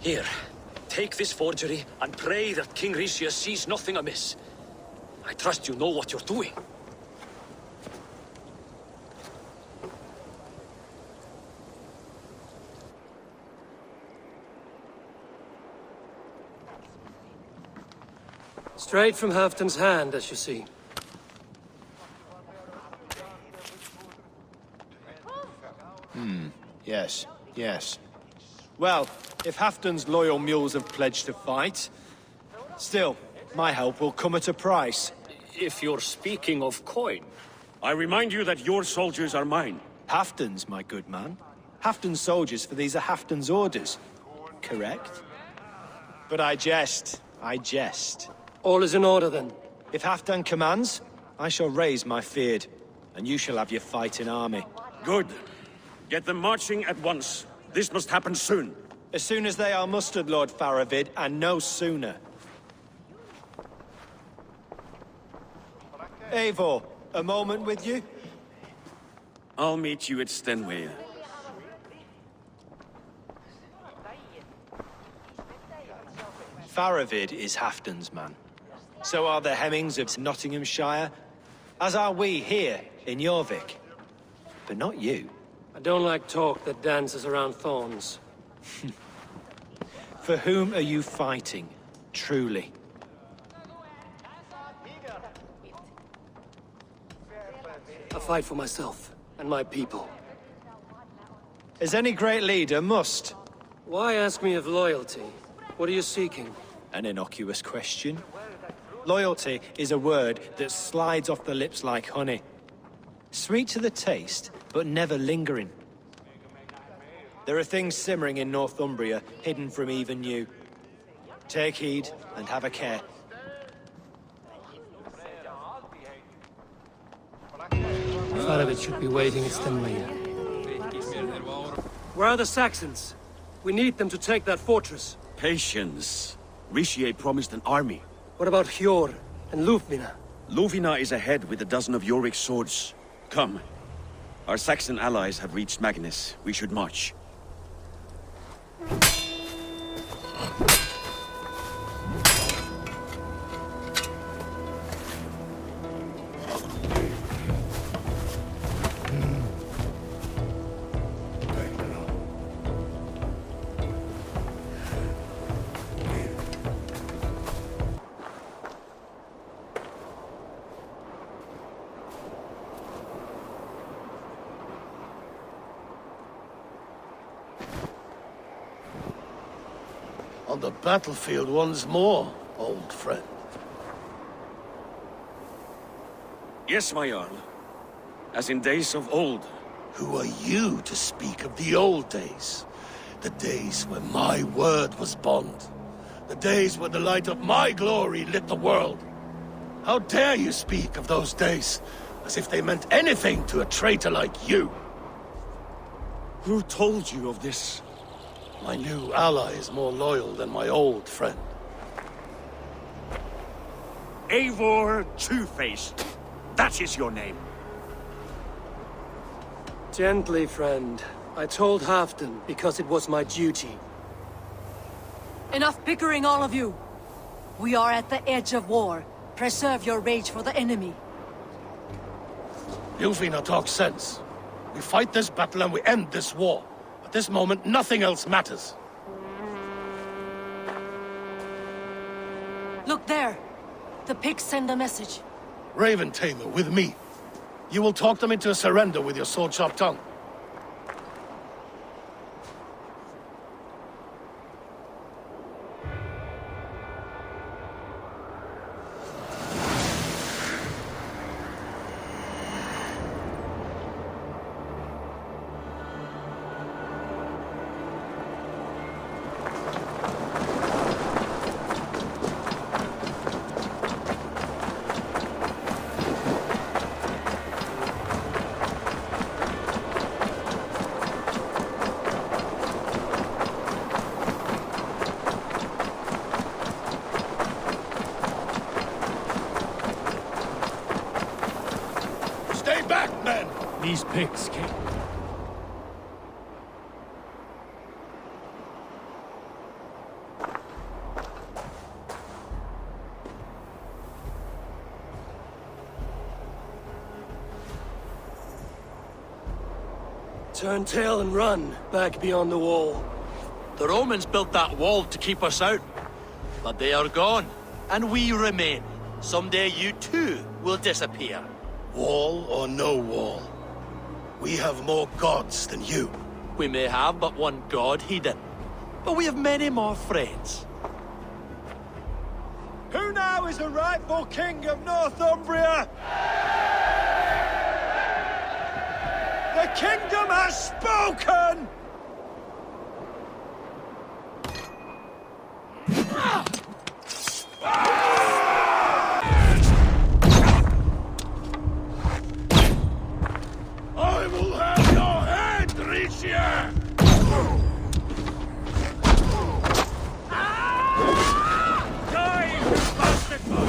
Here, take this forgery and pray that King Ricius sees nothing amiss. I trust you know what you're doing. Straight from Halfdan's hand, as you see. Yes, yes. Well, if Halfdan's loyal mules have pledged to fight, still, my help will come at a price. If you're speaking of coin. I remind you that your soldiers are mine. Halfdan's, my good man. Halfdan's soldiers, for these are Halfdan's orders. Correct? But I jest. I jest. All is in order, then. If Halfdan commands, I shall raise my feared, and you shall have your fighting army. Good. Get them marching at once. This must happen soon. As soon as they are mustered, Lord Faravid, and no sooner. Eivor, a moment with you? I'll meet you at Stenway. Faravid is Halfdan's man. So are the Hemmings of Nottinghamshire, as are we here in Jorvik. But not you. I don't like talk that dances around thorns. For whom are you fighting, truly? I fight for myself and my people. As any great leader must. Why ask me of loyalty? What are you seeking? An innocuous question. Loyalty is a word that slides off the lips like honey. Sweet to the taste, but never lingering. There are things simmering in Northumbria, hidden from even you. Take heed, and have a care. Faravid should be waiting at Stenway. Where are the Saxons? We need them to take that fortress. Patience. Ricier promised an army. What about Hjor and Lufvina? Luvina is ahead with a dozen of Jorvik's swords. Come. Our Saxon allies have reached Magnus. We should march. On the battlefield once more, old friend. Yes, my Jarl. As in days of old. Who are you to speak of the old days? The days when my word was bond. The days when the light of my glory lit the world. How dare you speak of those days, as if they meant anything to a traitor like you? Who told you of this? My new ally is more loyal than my old friend. Eivor Two-Faced. That is your name. Gently, friend. I told Halfdan because it was my duty. Enough bickering, all of you! We are at the edge of war. Preserve your rage for the enemy. Lufvina talks sense. We fight this battle and we end this war. At this moment, nothing else matters. Look there! The pigs send a message. Raven Tamer, with me. You will talk them into a surrender with your sword-sharp tongue. Stay back, men! These pigs came. Turn tail and run back beyond the wall. The Romans built that wall to keep us out. But they are gone, and we remain. Someday you too will disappear. Wall or no wall, we have more gods than you. We may have but one god, Hedon. But we have many more friends. Who now is the rightful king of Northumbria? The kingdom has spoken! I will have your head, Tricia! Die, you bastard boy!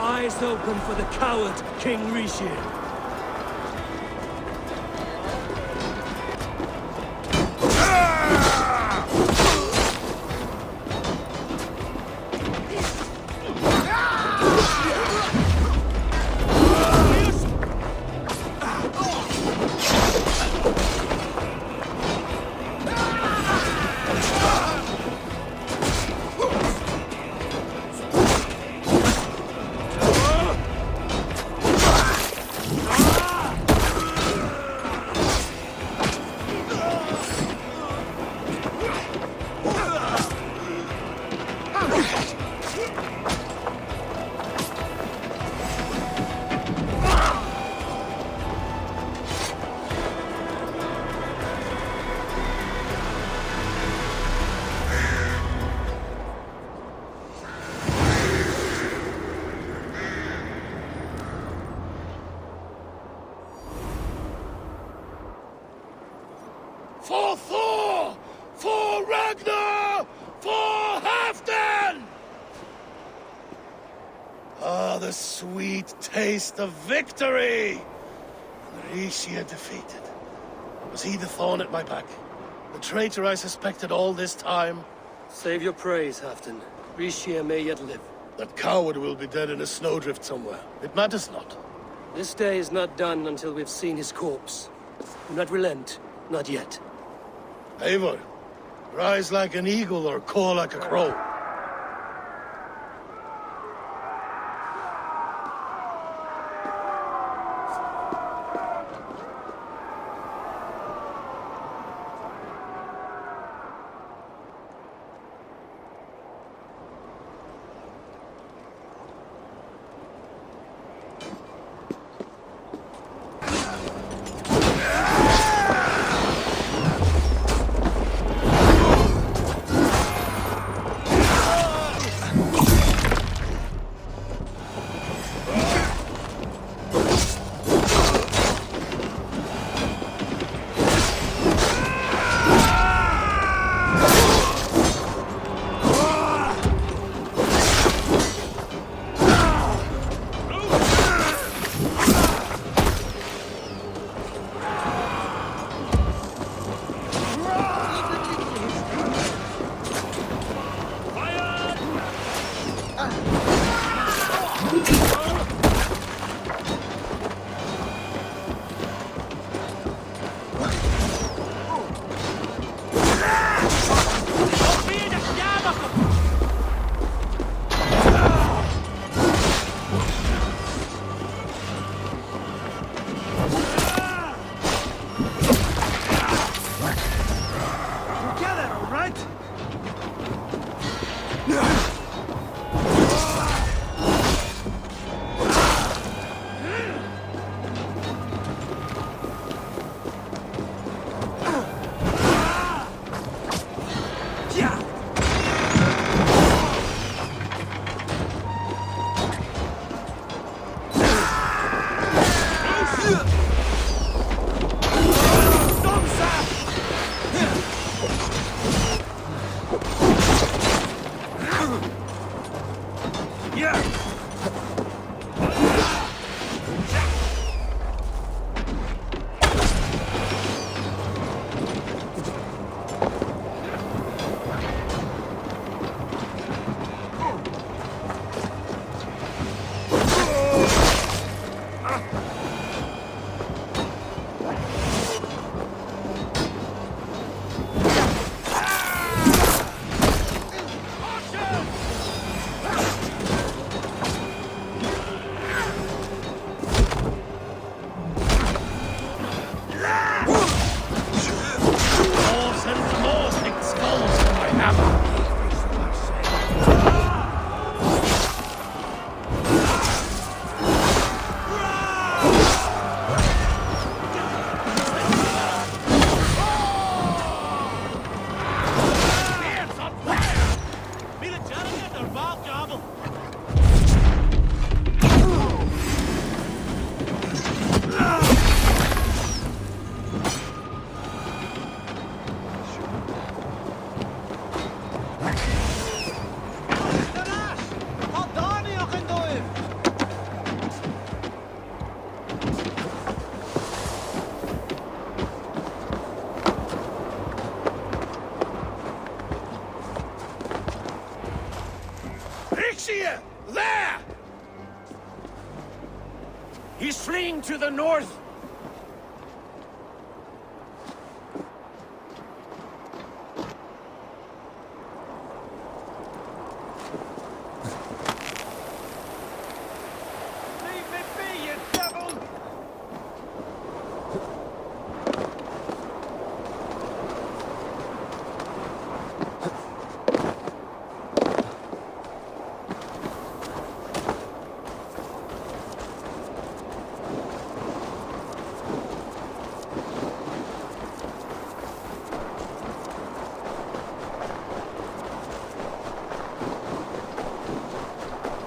Eyes open for the coward, King Rishi. the sweet taste of victory! Rishia defeated. Was he the thorn at my back? The traitor I suspected all this time? Save your praise, Halfdan. Rishia may yet live. That coward will be dead in a snowdrift somewhere. It matters not. This day is not done until we've seen his corpse. Do not relent. Not yet. Eivor, rise like an eagle or caw like a crow. There! He's fleeing to the north! Leave me be, you devil!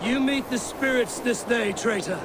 You meet the spirits this day, traitor.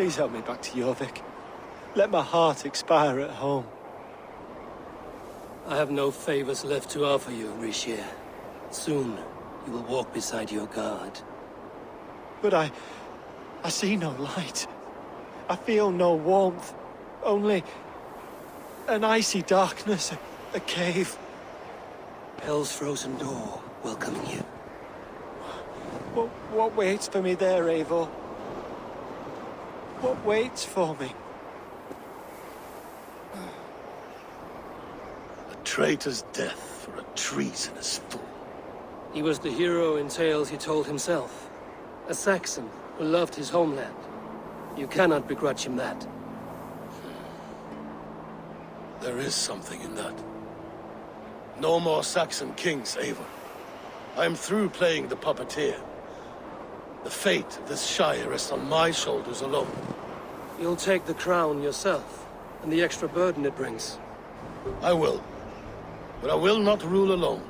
Please help me back to Jorvik. Let my heart expire at home. I have no favors left to offer you, Rishir. Soon, you will walk beside your guard. But I see no light. I feel no warmth. Only an icy darkness, a cave. Hell's frozen door welcoming you. What waits for me there, Eivor? What waits for me? A traitor's death for a treasonous fool. He was the hero in tales he told himself. A Saxon who loved his homeland. You cannot begrudge him that. There is something in that. No more Saxon kings, Eivor. I am through playing the puppeteer. The fate of this Shire rests on my shoulders alone. You'll take the crown yourself, and the extra burden it brings. I will. But I will not rule alone.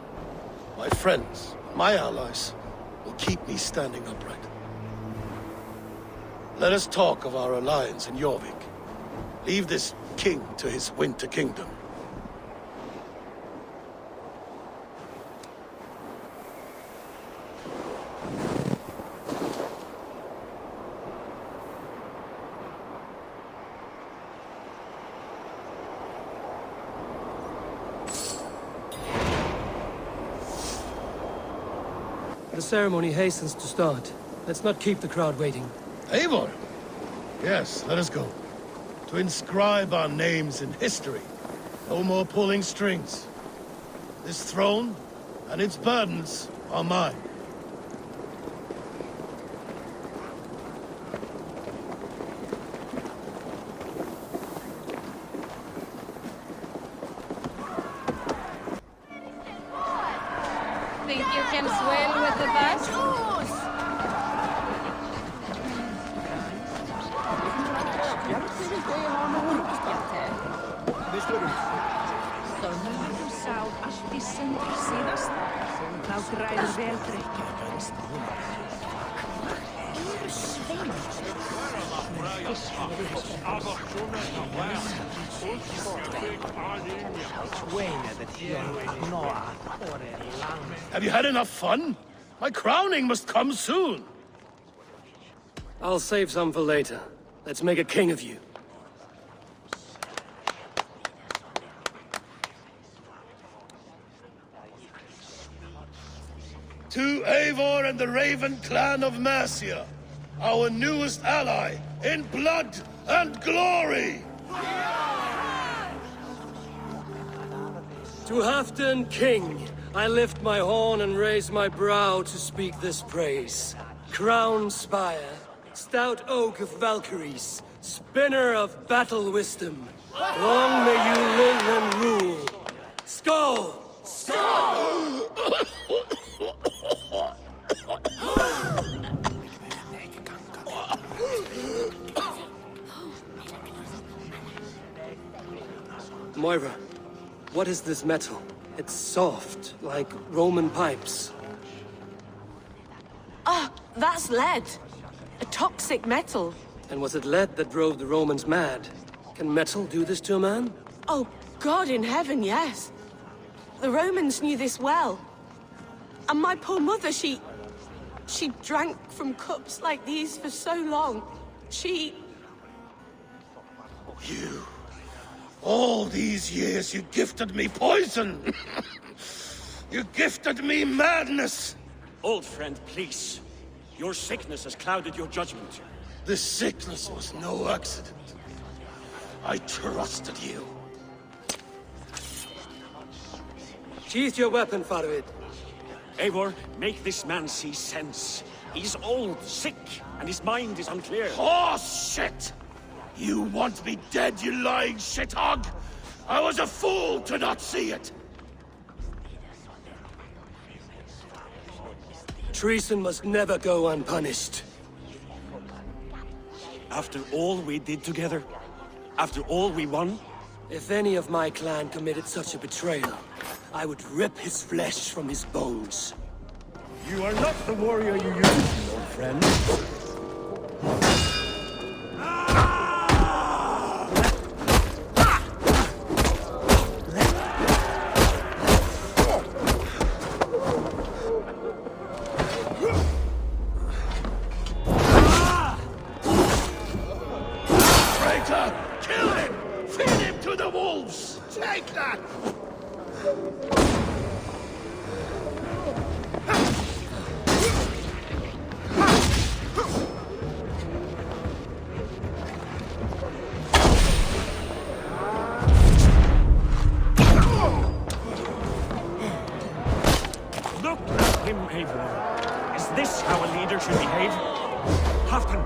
My friends, my allies, will keep me standing upright. Let us talk of our alliance in Jorvik. Leave this king to his winter kingdom. The ceremony hastens to start. Let's not keep the crowd waiting. Eivor! Yes, let us go. To inscribe our names in history. No more pulling strings. This throne and its burdens are mine. Think you can swim with the best? Þú sá allt í sundur síðast. Þá græður vel drykja. Eru sveinar. Have you had enough fun? My crowning must come soon. I'll save some for later. Let's make a king of you. To Eivor and the Raven clan of Mercia, our newest ally in blood and glory! To Halfdan King, I lift my horn and raise my brow to speak this praise. Crown spire, stout oak of Valkyries, spinner of battle wisdom. Long may you live and rule. Skull! Moira, what is this metal? It's soft, like Roman pipes. Ah, that's lead. A toxic metal. And was it lead that drove the Romans mad? Can metal do this to a man? Oh, God in heaven, yes. The Romans knew this well. And my poor mother, she drank from cups like these for so long. You... all these years you gifted me poison! You gifted me madness! Old friend, please. Your sickness has clouded your judgment. This sickness was no accident. I trusted you. Sheath your weapon, Farid. Eivor, make this man see sense. He's old, sick, and his mind is unclear. Horse shit! You want me dead, you lying shithog? I was a fool to not see it! Treason must never go unpunished. After all we did together? After all we won? If any of my clan committed such a betrayal, I would rip his flesh from his bones. You are not the warrior you used to be, old friend. Feed him to the wolves! Take that! Look at him, Eivor. Is this how a leader should behave? Halfdan,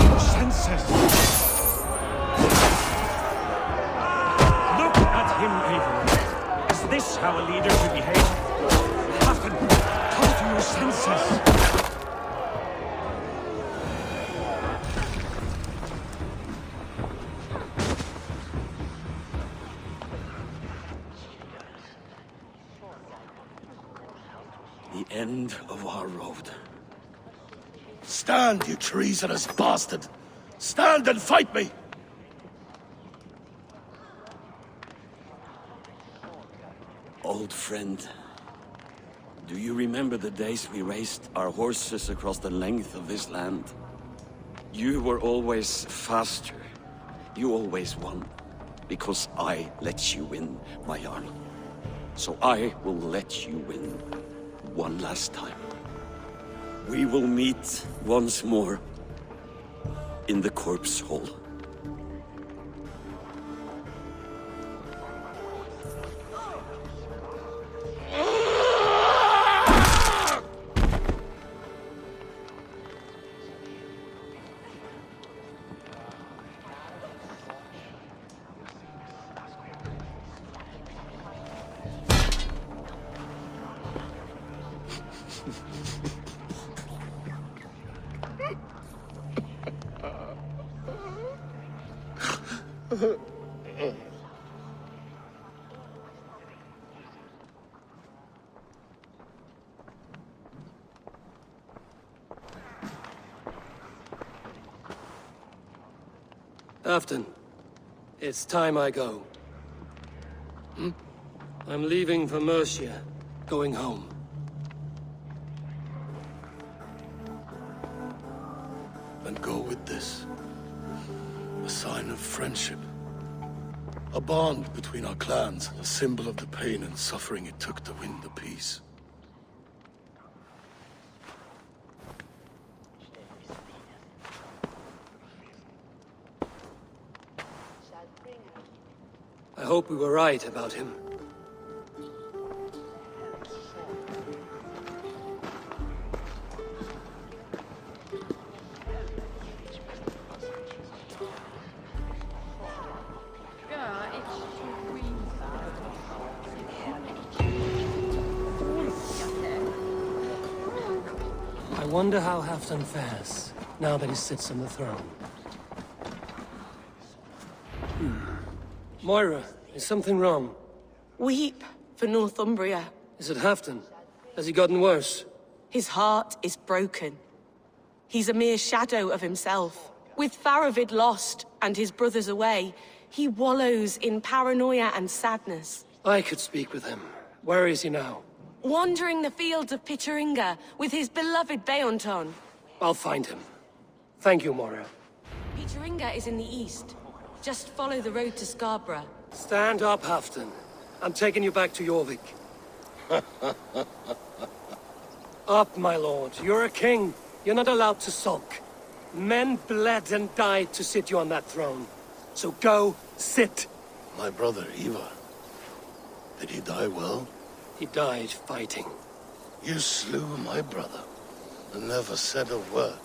your senses. Look at him, Eivor. Is this how a leader should behave? Halfdan, come to your senses. The end of our road. Stand, you treasonous bastard! Stand and fight me! Old friend, do you remember the days we raced our horses across the length of this land? You were always faster. You always won. Because I let you win, my Jarl. So I will let you win one last time. We will meet once more in the corpse hall. Halfdan, it's time I go. I'm leaving for Mercia, going home. And go with this. A sign of friendship. A bond between our clans, a symbol of the pain and suffering it took to win the peace. I hope we were right about him. I wonder how Halfdan fares, now that he sits on the throne. Moira, is something wrong? Weep for Northumbria. Is it Halfdan? Has he gotten worse? His heart is broken. He's a mere shadow of himself. With Faravid lost and his brothers away, he wallows in paranoia and sadness. I could speak with him. Where is he now? Wandering the fields of Pittaringa with his beloved Beonton. I'll find him. Thank you, Moira. Pittaringa is in the east. Just follow the road to Scarborough. Stand up, Halfdan. I'm taking you back to Jorvik. Up, my lord. You're a king. You're not allowed to sulk. Men bled and died to sit you on that throne. So go, sit. My brother, Ivar. Did he die well? He died fighting. You slew my brother, and never said a word.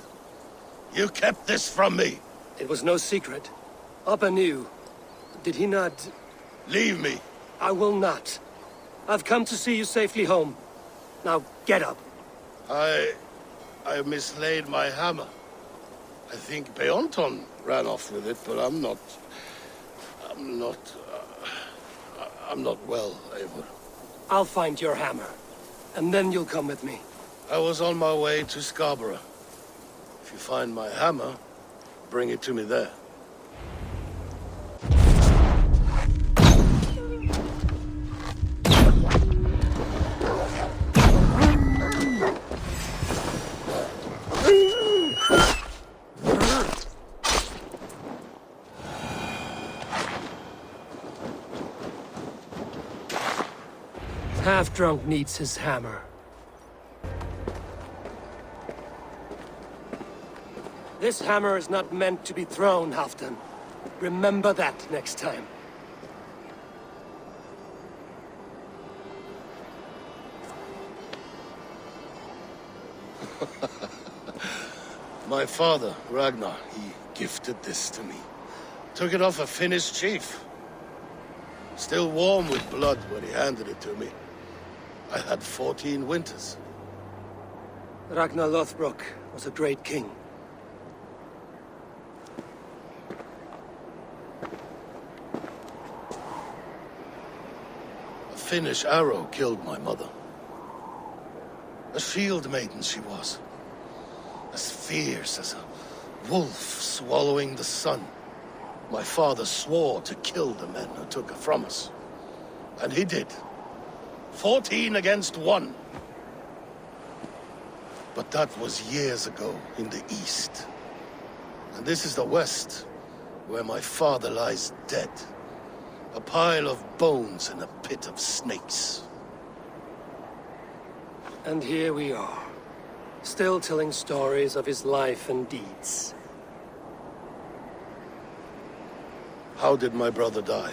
You kept this from me! It was no secret. Appa knew. Did he not... Leave me! I will not. I've come to see you safely home. Now, get up. I mislaid my hammer. I think Beonton ran off with it, but I'm not well, Eivor. I'll find your hammer. And then you'll come with me. I was on my way to Scarborough. If you find my hammer, bring it to me there. Half-drunk needs his hammer. This hammer is not meant to be thrown, Halfdan. Remember that next time. My father, Ragnar, he gifted this to me. Took it off a Finnish chief. Still warm with blood when he handed it to me. I had 14 winters. Ragnar Lothbrok was a great king. A Finnish arrow killed my mother. A shield maiden she was. As fierce as a wolf swallowing the sun. My father swore to kill the men who took her from us. And he did. 14 against 1. But that was years ago in the east. And this is the west, where my father lies dead. A pile of bones in a pit of snakes. And here we are, still telling stories of his life and deeds. How did my brother die?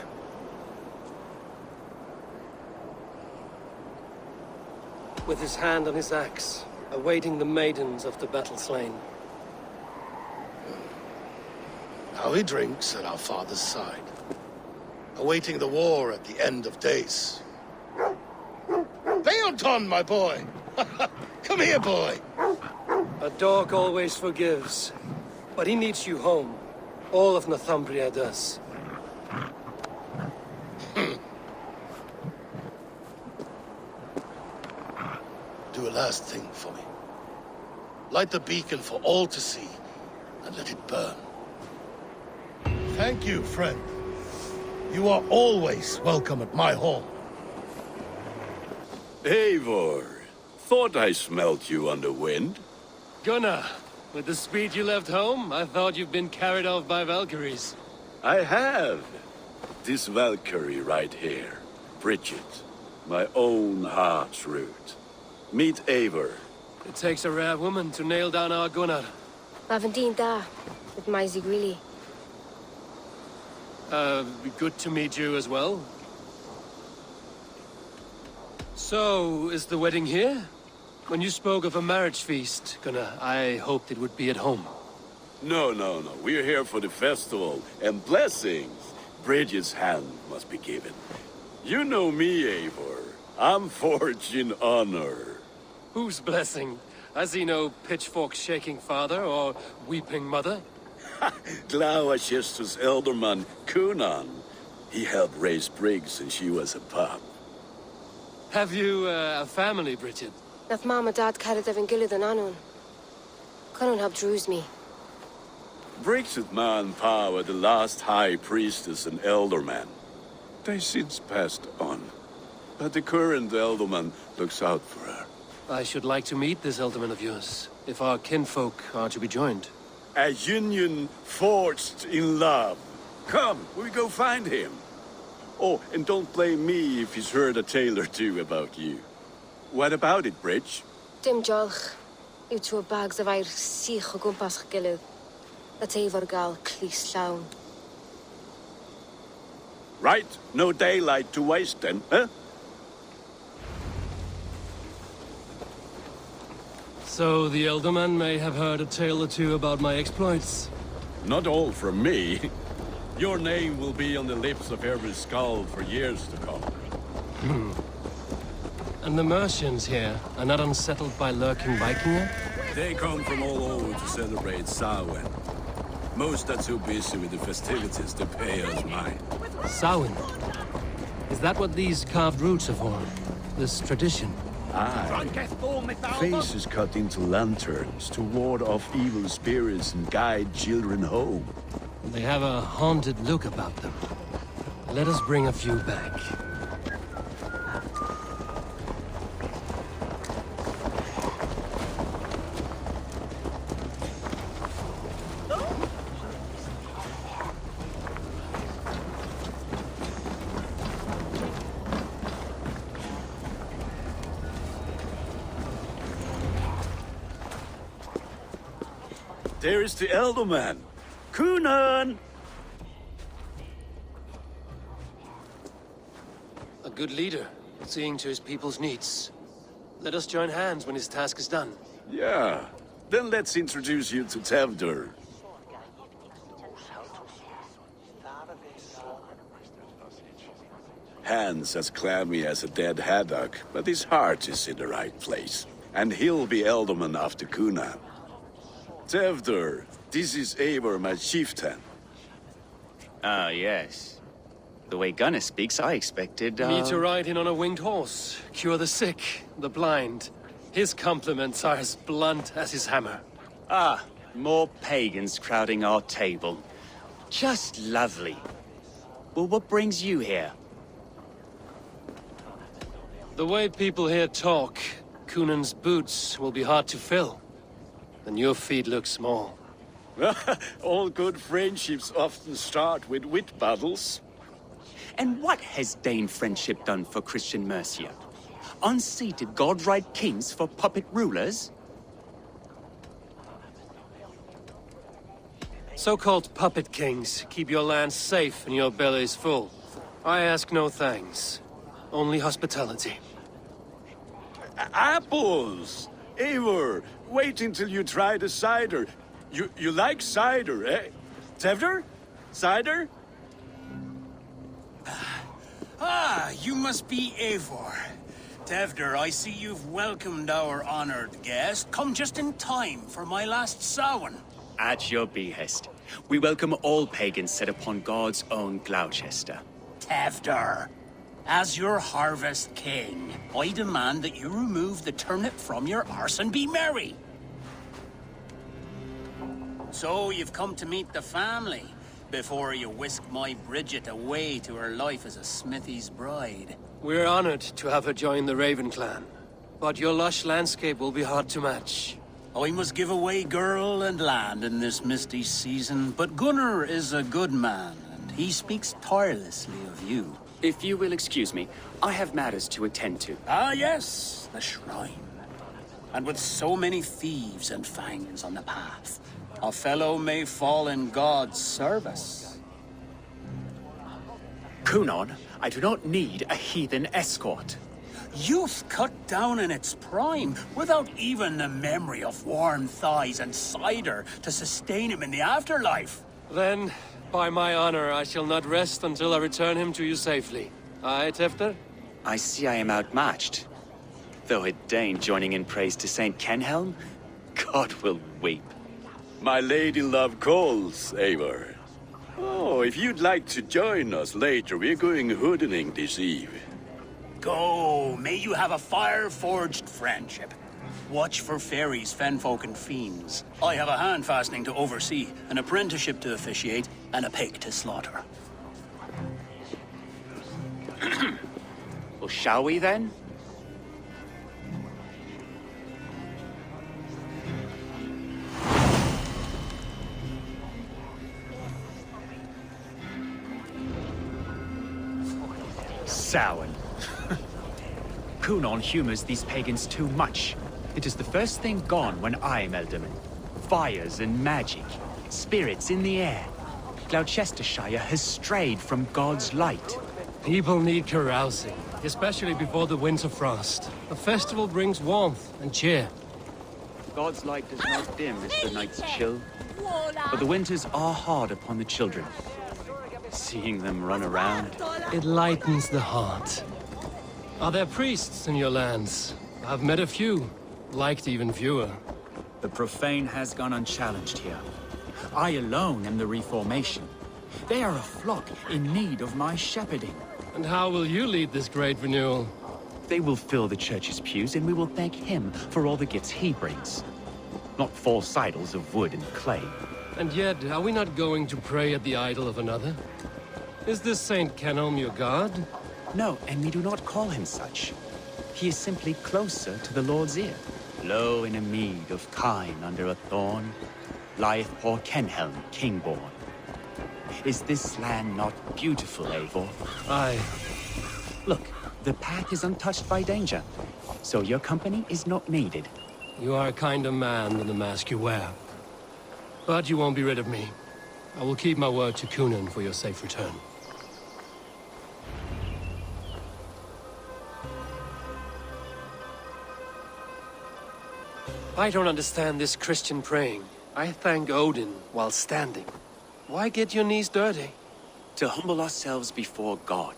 With his hand on his axe, awaiting the maidens of the battle slain. Now he drinks at our father's side, awaiting the war at the end of days. Beoton, my boy! Come here, boy! A dog always forgives, but he needs you home. All of Northumbria does. Do a last thing for me. Light the beacon for all to see, and let it burn. Thank you, friend. You are always welcome at my hall. Eivor, thought I smelt you on the wind. Gunnar, with the speed you left home, I thought you'd been carried off by Valkyries. I have. This Valkyrie right here, Bridget, my own heart's root. Meet Eivor. It takes a rare woman to nail down our Gunnar. Lavendine da, with my Zigrili. Good to meet you as well. So, is the wedding here? When you spoke of a marriage feast, Gunnar, I hoped it would be at home. No. We're here for the festival and blessings. Bridget's hand must be given. You know me, Eivor. I'm forged in honor. Whose blessing? I see no pitchfork-shaking father or weeping mother. Glauachester's elderman, Kunan. He helped raise Briggs and she was a pup. Have you a family, Bridget? Nath mom and dad carried evan gilid an anun. Couldn't help druise me. Briggs and man Pa were the last high priestess and elderman. They since passed on. But the current elderman looks out for her. I should like to meet this elderman of yours, if our kinfolk are to be joined. A union forged in love. Come, we go find him. Oh, and don't blame me if he's heard a tale or two about you. What about it, Bridge? Dim jolch. You two bags of air sich o gwmpas gilid. That Eivor gal clis llawn. Right, no daylight to waste then, huh? So the elderman may have heard a tale or two about my exploits. Not all from me. Your name will be on the lips of every skull for years to come. And the Mercians here are not unsettled by lurking Vikinger? They come from all over to celebrate Samhain. Most are too busy with the festivities to pay us mind. Samhain? Is that what these carved roots are for? This tradition? Aye. Faces cut into lanterns to ward off evil spirits and guide children home. They have a haunted look about them. Let us bring a few back. there is the elder man. Cunan! A good leader, seeing to his people's needs. Let us join hands when his task is done. Yeah. Then let's introduce you to Tevdur. Hands as clammy as a dead haddock, but his heart is in the right place. And he'll be Elderman after Kuna. Tevdur, this is Eivor, my chieftain. Ah, yes. The way Gunnar speaks, I expected, Me to ride in on a winged horse, cure the sick, the blind. His compliments are as blunt as his hammer. Ah, more pagans crowding our table. Just lovely. Well, what brings you here? The way people here talk, Cunan's boots will be hard to fill. And your feet look small. All good friendships often start with wit battles. And what has Dane friendship done for Christian Mercia? Unseated godright kings for puppet rulers? So-called puppet kings keep your lands safe and your bellies full. I ask no thanks, only hospitality. Apples! Eivor, wait until you try the cider. You like cider, eh? Tevdur? Cider? Ah, you must be Eivor. Tevdur, I see you've welcomed our honored guest. Come just in time for my last Samhain. At your behest. We welcome all pagans set upon God's own Gloucester. Tevdur, as your harvest king, I demand that you remove the turnip from your arse and be merry. So you've come to meet the family, before you whisk my Bridget away to her life as a smithy's bride. We're honored to have her join the Raven clan, but your lush landscape will be hard to match. I must give away girl and land in this misty season, but Gunnar is a good man, and he speaks tirelessly of you. If you will excuse me, I have matters to attend to. Ah, yes, the shrine. And with so many thieves and fangs on the path, a fellow may fall in God's service. Cunon, I do not need a heathen escort. Youth cut down in its prime, without even the memory of warm thighs and cider to sustain him in the afterlife. Then, by my honor, I shall not rest until I return him to you safely. Aye, Tefter? I see I am outmatched. Though a Dane joining in praise to Saint Kenhelm, God will weep. My lady love calls, Eivor. Oh, if you'd like to join us later, we're going hoodening this eve. Go, may you have a fire-forged friendship. Watch for fairies, fenfolk, and fiends. I have a hand fastening to oversee, an apprenticeship to officiate, and a pig to slaughter. Well, shall we then? Samhain. Cunon humors these pagans too much. It is the first thing gone when I am Elderman. Fires and magic, spirits in the air. Gloucestershire has strayed from God's light. People need carousing, especially before the winter frost. A festival brings warmth and cheer. God's light does not dim as the nights chill, but the winters are hard upon the children. Seeing them run around, it lightens the heart. Are there priests in your lands? I've met a few, liked even fewer. the profane has gone unchallenged here. I alone am the reformation. They are a flock in need of my shepherding. And how will you lead this great renewal? They will fill the church's pews, and we will thank him for all the gifts he brings. Not false idols of wood and clay. And yet, are we not going to pray at the idol of another? Is this Saint Kenelm your god? No, and we do not call him such. He is simply closer to the Lord's ear. Low in a mead of kine under a thorn, lieth poor Kenhelm, king-born. Is this land not beautiful, Eivor? Aye. Look, the path is untouched by danger, so your company is not needed. You are a kinder man than the mask you wear. But you won't be rid of me. I will keep my word to Cunan for your safe return. I don't understand this Christian praying. I thank Odin while standing. Why get your knees dirty? To humble ourselves before God.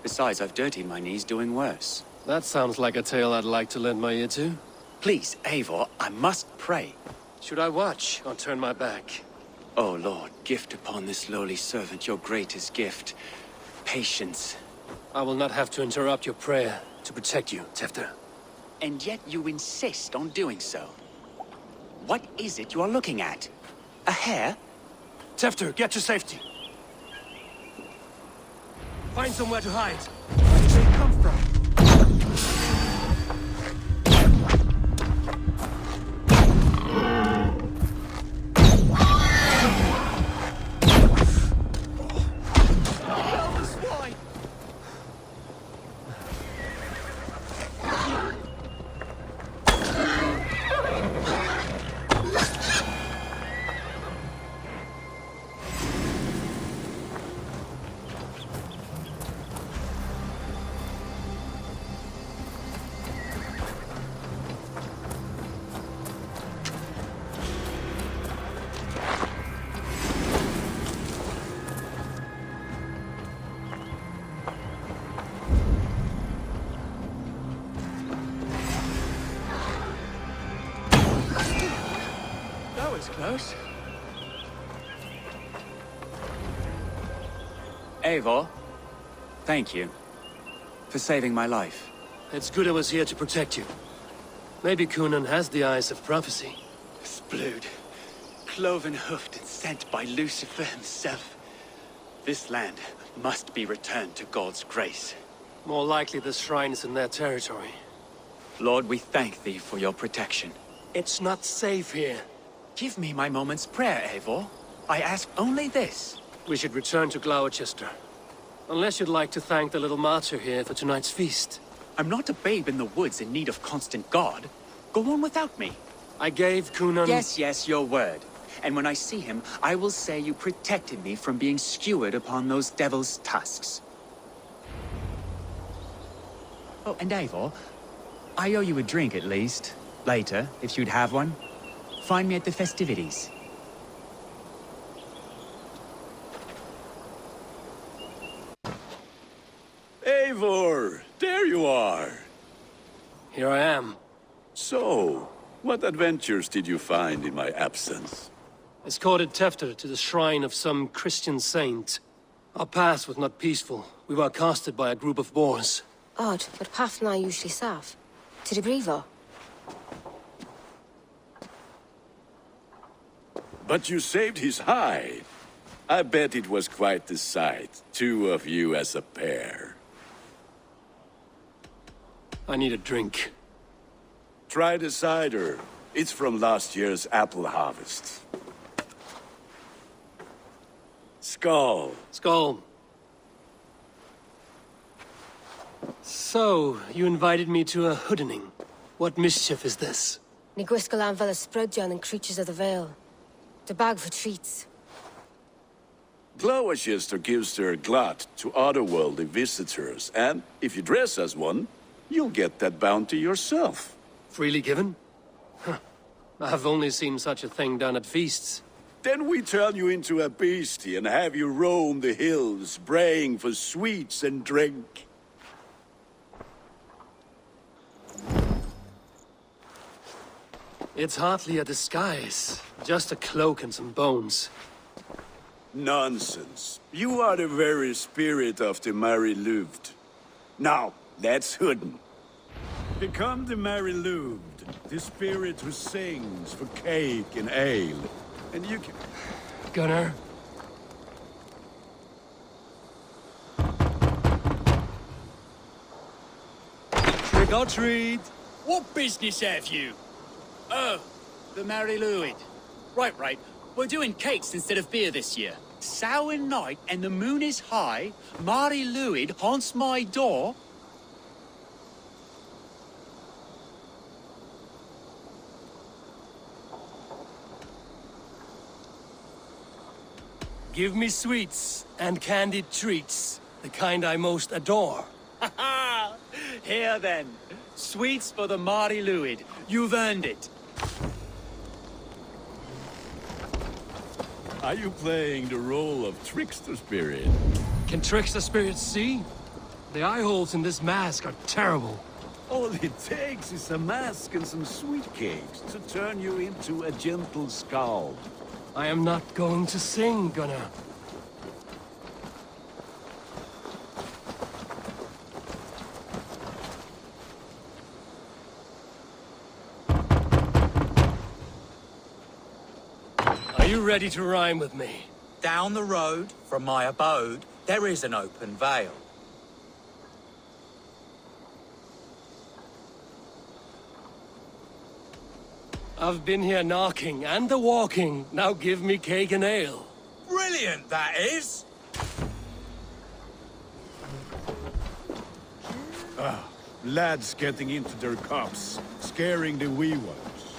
Besides, I've dirtied my knees doing worse. That sounds like a tale I'd like to lend my ear to. Please, Eivor, I must pray. Should I watch or turn my back? Oh Lord, gift upon this lowly servant your greatest gift. Patience. I will not have to interrupt your prayer to protect you, Tefter. And yet you insist on doing so. What is it you are looking at? A hare? Tefter, get to safety. Find somewhere to hide. Where did they come from? Close. Eivor, thank you for saving my life. It's good I was here to protect you. Maybe Cunan has the eyes of prophecy. Splood, cloven-hoofed and sent by Lucifer himself. This land must be returned to God's grace. More likely the shrine is in their territory. Lord, we thank thee for your protection. It's not safe here. Give me my moment's prayer, Eivor. I ask only this. We should return to Gloucester. Unless you'd like to thank the little martyr here for tonight's feast. I'm not a babe in the woods in need of constant guard. Go on without me. I gave Cunan... Yes, your word. And when I see him, I will say you protected me from being skewered upon those devil's tusks. Oh, and Eivor, I owe you a drink at least. Later, if you'd have one. Find me at the festivities. Eivor, there you are. Here I am. So, what adventures did you find in my absence? Escorted Tefter to the shrine of some Christian saint. Our past was not peaceful. We were accosted by a group of boars. Odd, but Pathna usually safe. To the Brevo. But you saved his hide. I bet it was quite the sight, two of you as a pair. I need a drink. Try the cider. It's from last year's apple harvest. Skull. Skull. So, you invited me to a hoodening. What mischief is this? Niguiskalan Vela Sprudjan and Creatures of the Vale. The bag for treats. Gloucester gives their glut to otherworldly visitors, and if you dress as one, you'll get that bounty yourself. Freely given? Huh. I've only seen such a thing done at feasts. Then we turn you into a beastie and have you roam the hills, braying for sweets and drink. It's hardly a disguise. Just a cloak and some bones. Nonsense. You are the very spirit of the Mary Louved. Now, let's hooden. Become the Mary Louved, the spirit who sings for cake and ale. And you can... Gunnar? Trick or treat! What business have you? Oh, the Mary Louid. Right. We're doing cakes instead of beer this year. Samhain night and the moon is high. Mary Louid haunts my door. Give me sweets and candied treats, the kind I most adore. Here then, sweets for the Mari Luid. You've earned it. Are you playing the role of trickster spirit? Can trickster spirits see? The eye holes in this mask are terrible. All it takes is a mask and some sweet cakes to turn you into a gentle skull. I am not going to sing, Gunnar. Are you ready to rhyme with me? Down the road from my abode, there is an open vale. I've been here knocking and the walking. Now give me cake and ale. Brilliant, that is! Lads getting into their cups, scaring the wee ones.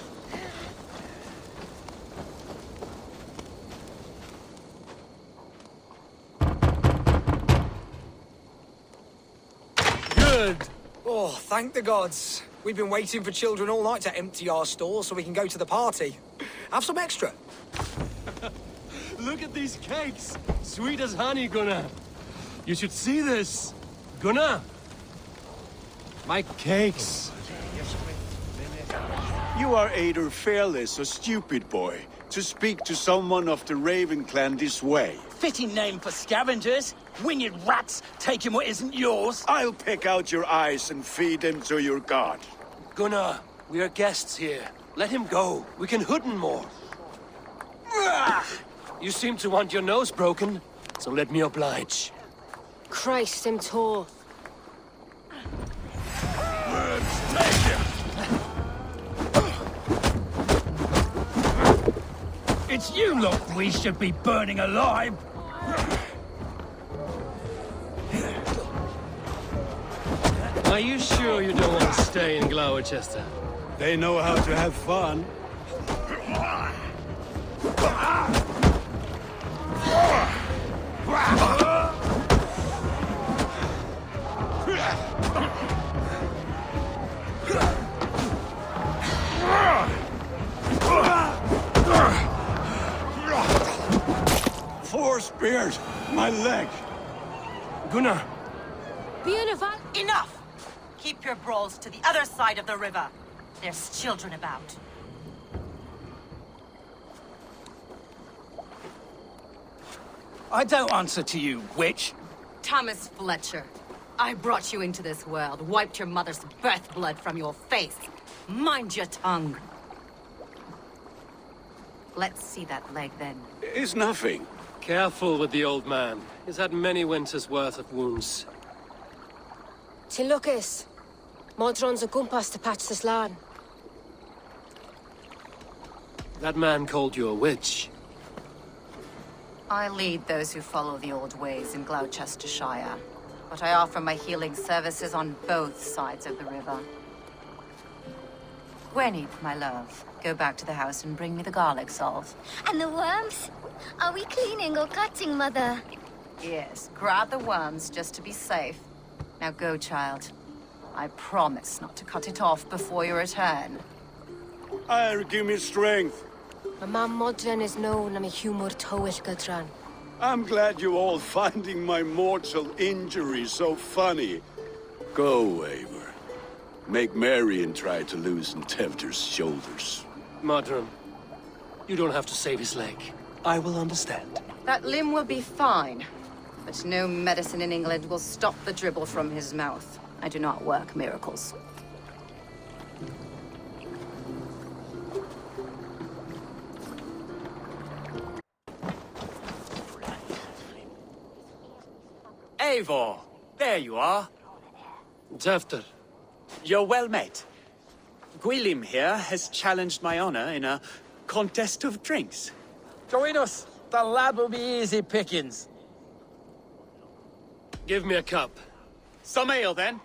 Good! Oh, thank the gods. We've been waiting for children all night to empty our stores so we can go to the party. Have some extra. Look at these cakes! Sweet as honey, Gunnar. You should see this. Gunnar! My cakes. You are either fearless or stupid, boy, to speak to someone of the Raven clan this way. Fitting name for scavengers. Winged rats, taking what isn't yours. I'll pick out your eyes and feed them to your god. Gunnar, we are guests here. Let him go. We can hood him more. You seem to want your nose broken, so let me oblige. Christ, I'm tall. It's you lot we should be burning alive. Are you sure you don't want to stay in Gloucester? They know how to have fun. Four spears! My leg! Gunnar! Enough! Keep your brawls to the other side of the river. There's children about. I don't answer to you, witch. Thomas Fletcher, I brought you into this world, wiped your mother's birth blood from your face. Mind your tongue. Let's see that leg then. It's nothing. Careful with the old man. He's had many winters' worth of wounds. Till Lucas. Modron's a gumpas to patch this land. That man called you a witch. I lead those who follow the old ways in Gloucestershire, but I offer my healing services on both sides of the river. Gwenny, my love, go back to the house and bring me the garlic salve. And the worms? Are we cleaning or cutting, Mother? Yes, grab the worms just to be safe. Now go, child. I promise not to cut it off before your return. Give me strength. My mum Modron is known I'm a humor towish Gudran. I'm glad you all finding my mortal injury so funny. Go, Eivor. Make merry and try to loosen Tevder's shoulders. Modron, you don't have to save his leg. I will understand. That limb will be fine, but no medicine in England will stop the dribble from his mouth. I do not work miracles. Eivor, there you are. Tefter. You're well met. Gwilym here has challenged my honor in a contest of drinks. Join us. The lad will be easy pickings. Give me a cup. Some ale, then.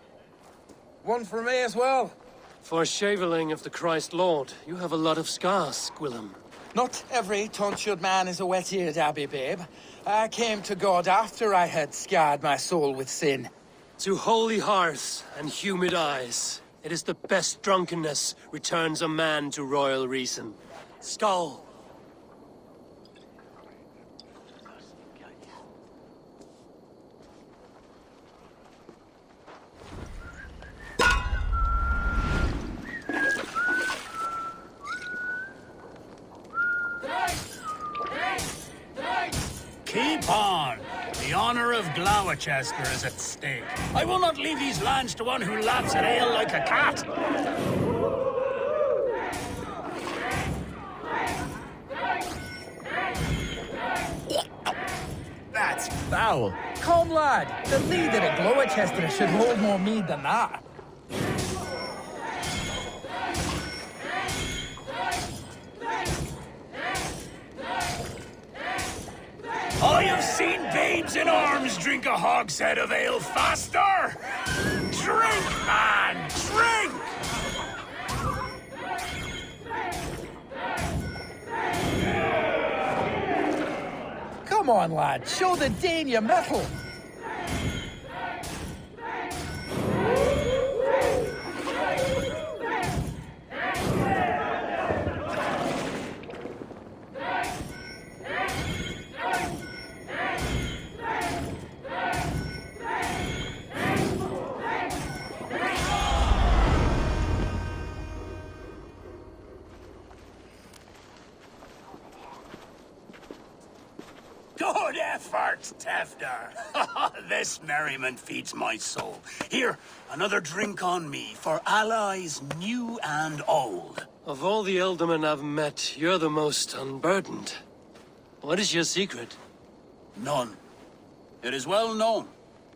One for me as well. For a shaveling of the Christ Lord, you have a lot of scars, Gwilym. Not every tonsured man is a wet-eared Abbey, babe. I came to God after I had scarred my soul with sin. To holy hearth and humid eyes, it is the best drunkenness returns a man to royal reason. Skull! Keep on! The honor of Gloucester is at stake. I will not leave these lands to one who laps at ale like a cat. That's foul. Come, lad. The leader at Gloucester should hold more mead than that. I have seen babes in arms drink a hogshead of ale faster! Drink, man! Drink! Come on, lad. Show the Dane your mettle. Good effort, Tefder. This merriment feeds my soul. Here, another drink on me for allies new and old. Of all the ealdormen I've met, you're the most unburdened. What is your secret? None. It is well known.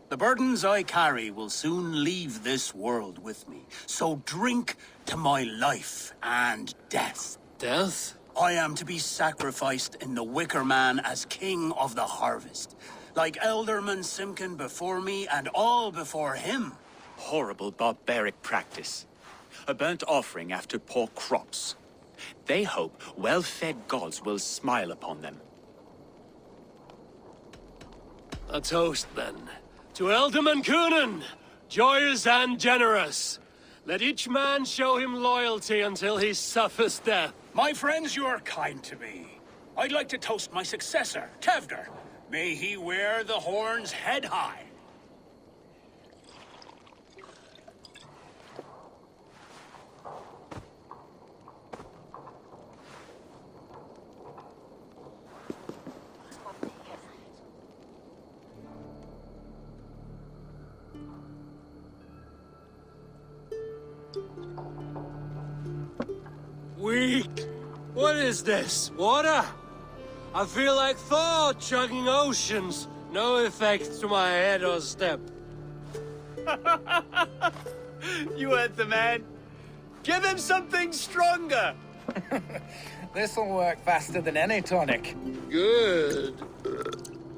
The burdens I carry will soon leave this world with me. So drink to my life and death. Death? I am to be sacrificed in the Wicker Man as king of the harvest. Like Elderman Simkin before me and all before him. Horrible barbaric practice. A burnt offering after poor crops. They hope well-fed gods will smile upon them. A toast, then. To Elderman Coonan, joyous and generous. Let each man show him loyalty until he suffers death. My friends, you are kind to me. I'd like to toast my successor, Tevder. May he wear the horns head high. Weak! What is this? Water? I feel like Thor chugging oceans. No effect to my head or step. You heard the man. Give him something stronger. This'll work faster than any tonic. Good.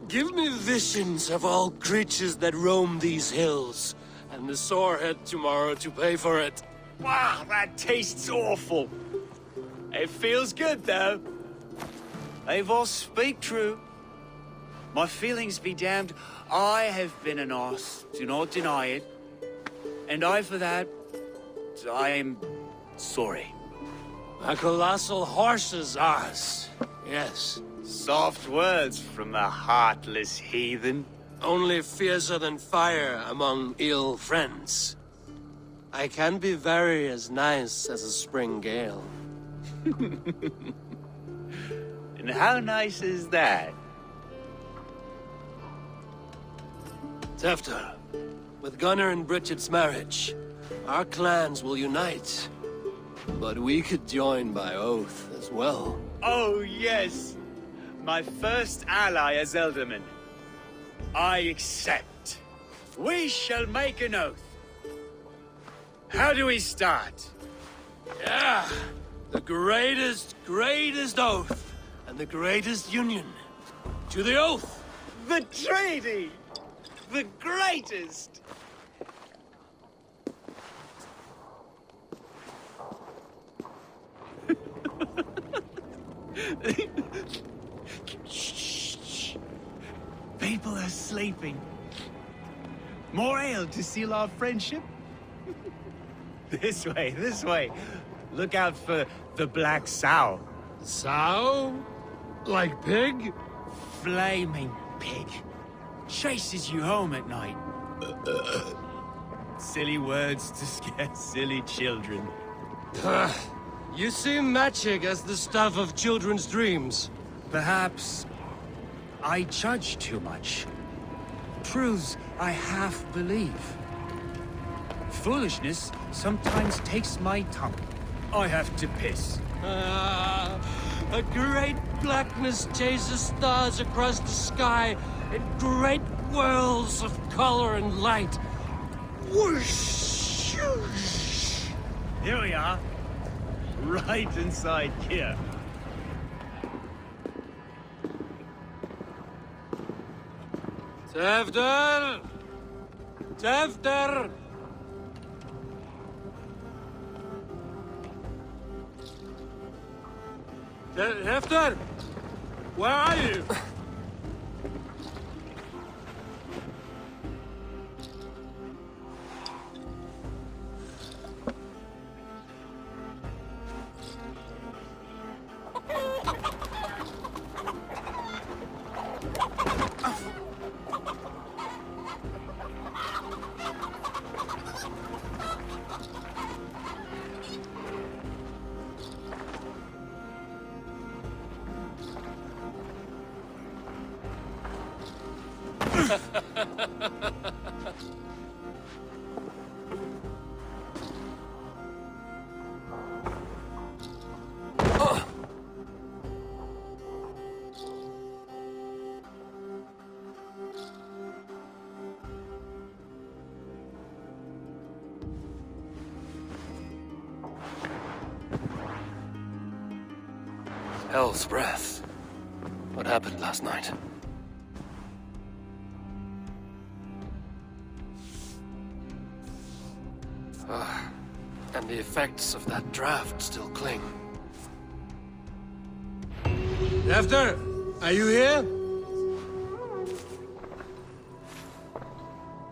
Give me visions of all creatures that roam these hills, and the sorehead tomorrow to pay for it. Wow, that tastes awful. It feels good, though. Eivor, speak true. My feelings be damned. I have been an arse, do not deny it. And I, for that, I am sorry. A colossal horse's arse, yes. Soft words from the heartless heathen. Only fiercer than fire among ill friends. I can be very as nice as a spring gale. And how nice is that? Tefter, with Gunnar and Bridget's marriage, our clans will unite. But we could join by oath as well. Oh, yes. My first ally as Elderman. I accept. We shall make an oath. How do we start? Yeah! The greatest oath, and the greatest union. To the oath! The treaty! The greatest! Shh. People are sleeping. More ale to seal our friendship? This way, this way. Look out for the black sow. Sow? Like pig? Flaming pig. Chases you home at night. Silly words to scare silly children. You seem magic as the stuff of children's dreams. Perhaps I judge too much. Truths I half believe. Foolishness sometimes takes my tongue. I have to piss. A great blackness chases stars across the sky in great whirls of color and light. Whoosh! Here we are. Right inside here. Tevder! Tevder! Hefter! Where are you? Hell's breath. What happened last night? And the effects of that draft still cling. Hefter, are you here?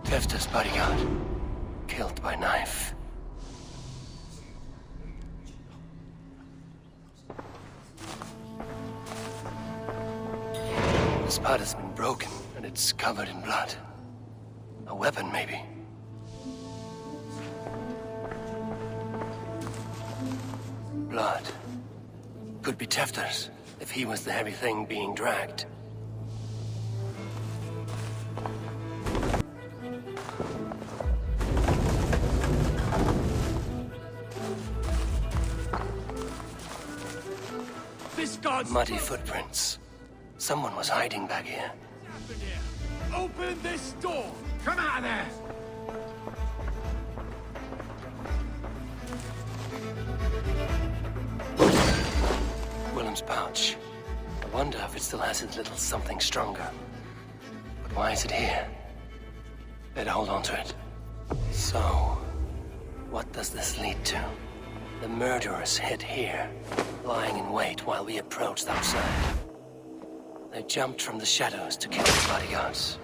Hefter's bodyguard. Killed by knife. This part has been broken, and it's covered in blood. A weapon, maybe. Blood. Could be Tefter's, if he was the heavy thing being dragged. This god's Muddy footprints. Someone was hiding back here. Open this door! Come out of there! Willem's pouch. I wonder if it still has its little something stronger. But why is it here? Better hold on to it. So, what does this lead to? The murderers hid here, lying in wait while we approached outside. They jumped from the shadows to kill the bodyguards.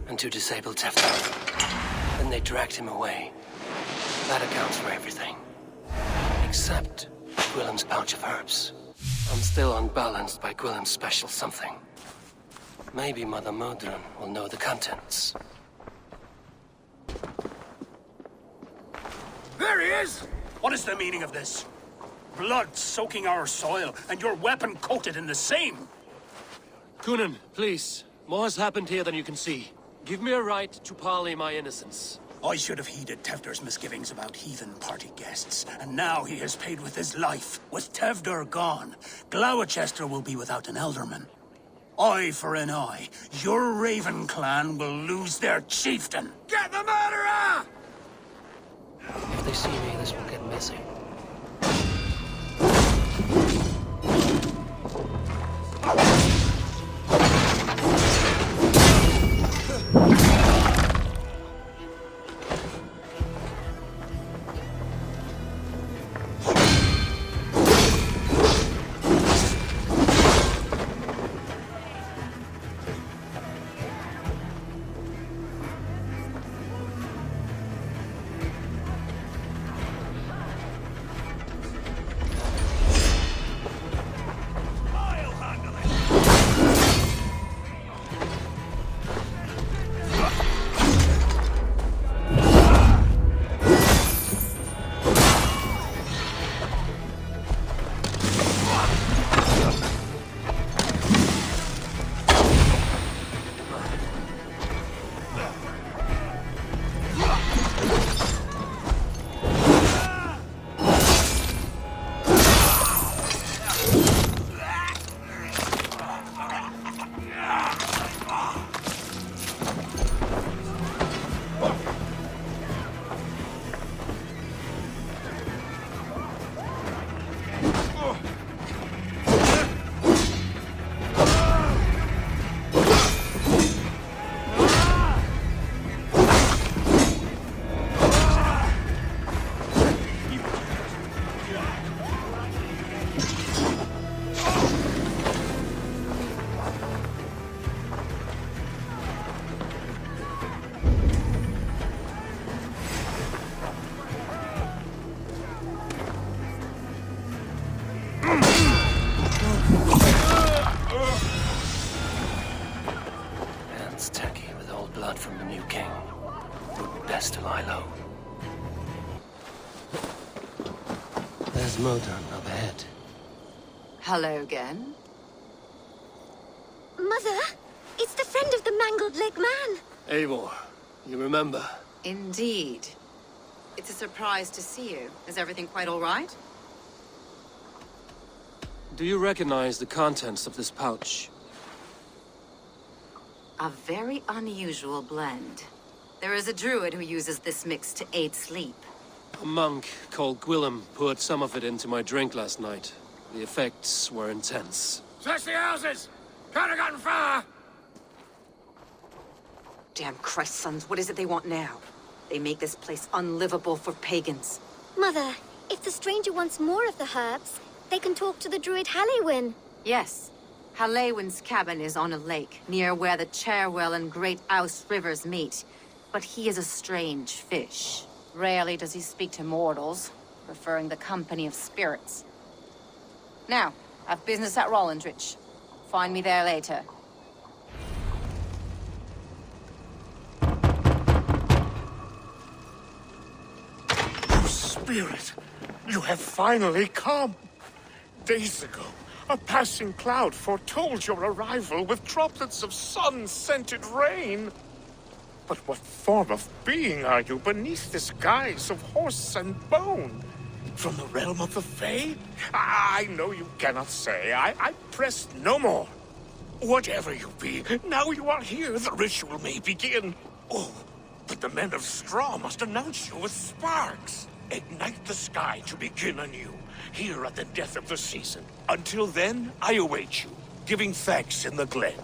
And to disable Tefter. Then they dragged him away. That accounts for everything. Except Willem's pouch of herbs. I'm still unbalanced by Willem's special something. Maybe Mother Modron will know the contents. There he is! What is the meaning of this? Blood soaking our soil, and your weapon coated in the same! Kunin, please. More has happened here than you can see. Give me a right to parley my innocence. I should have heeded Tevder's misgivings about heathen party guests, and now he has paid with his life. With Tevder gone, Gloucester will be without an elderman. Eye for an eye. Your Raven clan will lose their chieftain. Get the murderer! If they see me, this will get messy. best to lie low. There's Modron up ahead. Hello again. Mother, it's the friend of the mangled leg man. Eivor, you remember? Indeed. It's a surprise to see you. Is everything quite all right? Do you recognize the contents of this pouch? A very unusual blend. There is a druid who uses this mix to aid sleep. A monk called Gwillem poured some of it into my drink last night. The effects were intense. Search the houses! Can't have gotten far! Damn Christ, sons, what is it they want now? They make this place unlivable for pagans. Mother, if the stranger wants more of the herbs, they can talk to the druid Halewyn. Yes. Halewyn's cabin is on a lake, near where the Cherwell and Great Ouse rivers meet. But he is a strange fish. Rarely does he speak to mortals, preferring the company of spirits. Now, I've business at Rollindrich. Find me there later. Oh, Spirit, you have finally come. Days ago, a passing cloud foretold your arrival with droplets of sun-scented rain. But what form of being are you beneath this guise of horse and bone? From the realm of the Fae? I know you cannot say. I press no more. Whatever you be, now you are here, the ritual may begin. Oh, but the men of Straw must announce you with sparks. Ignite the sky to begin anew, here at the death of the season. Until then, I await you, giving thanks in the glen.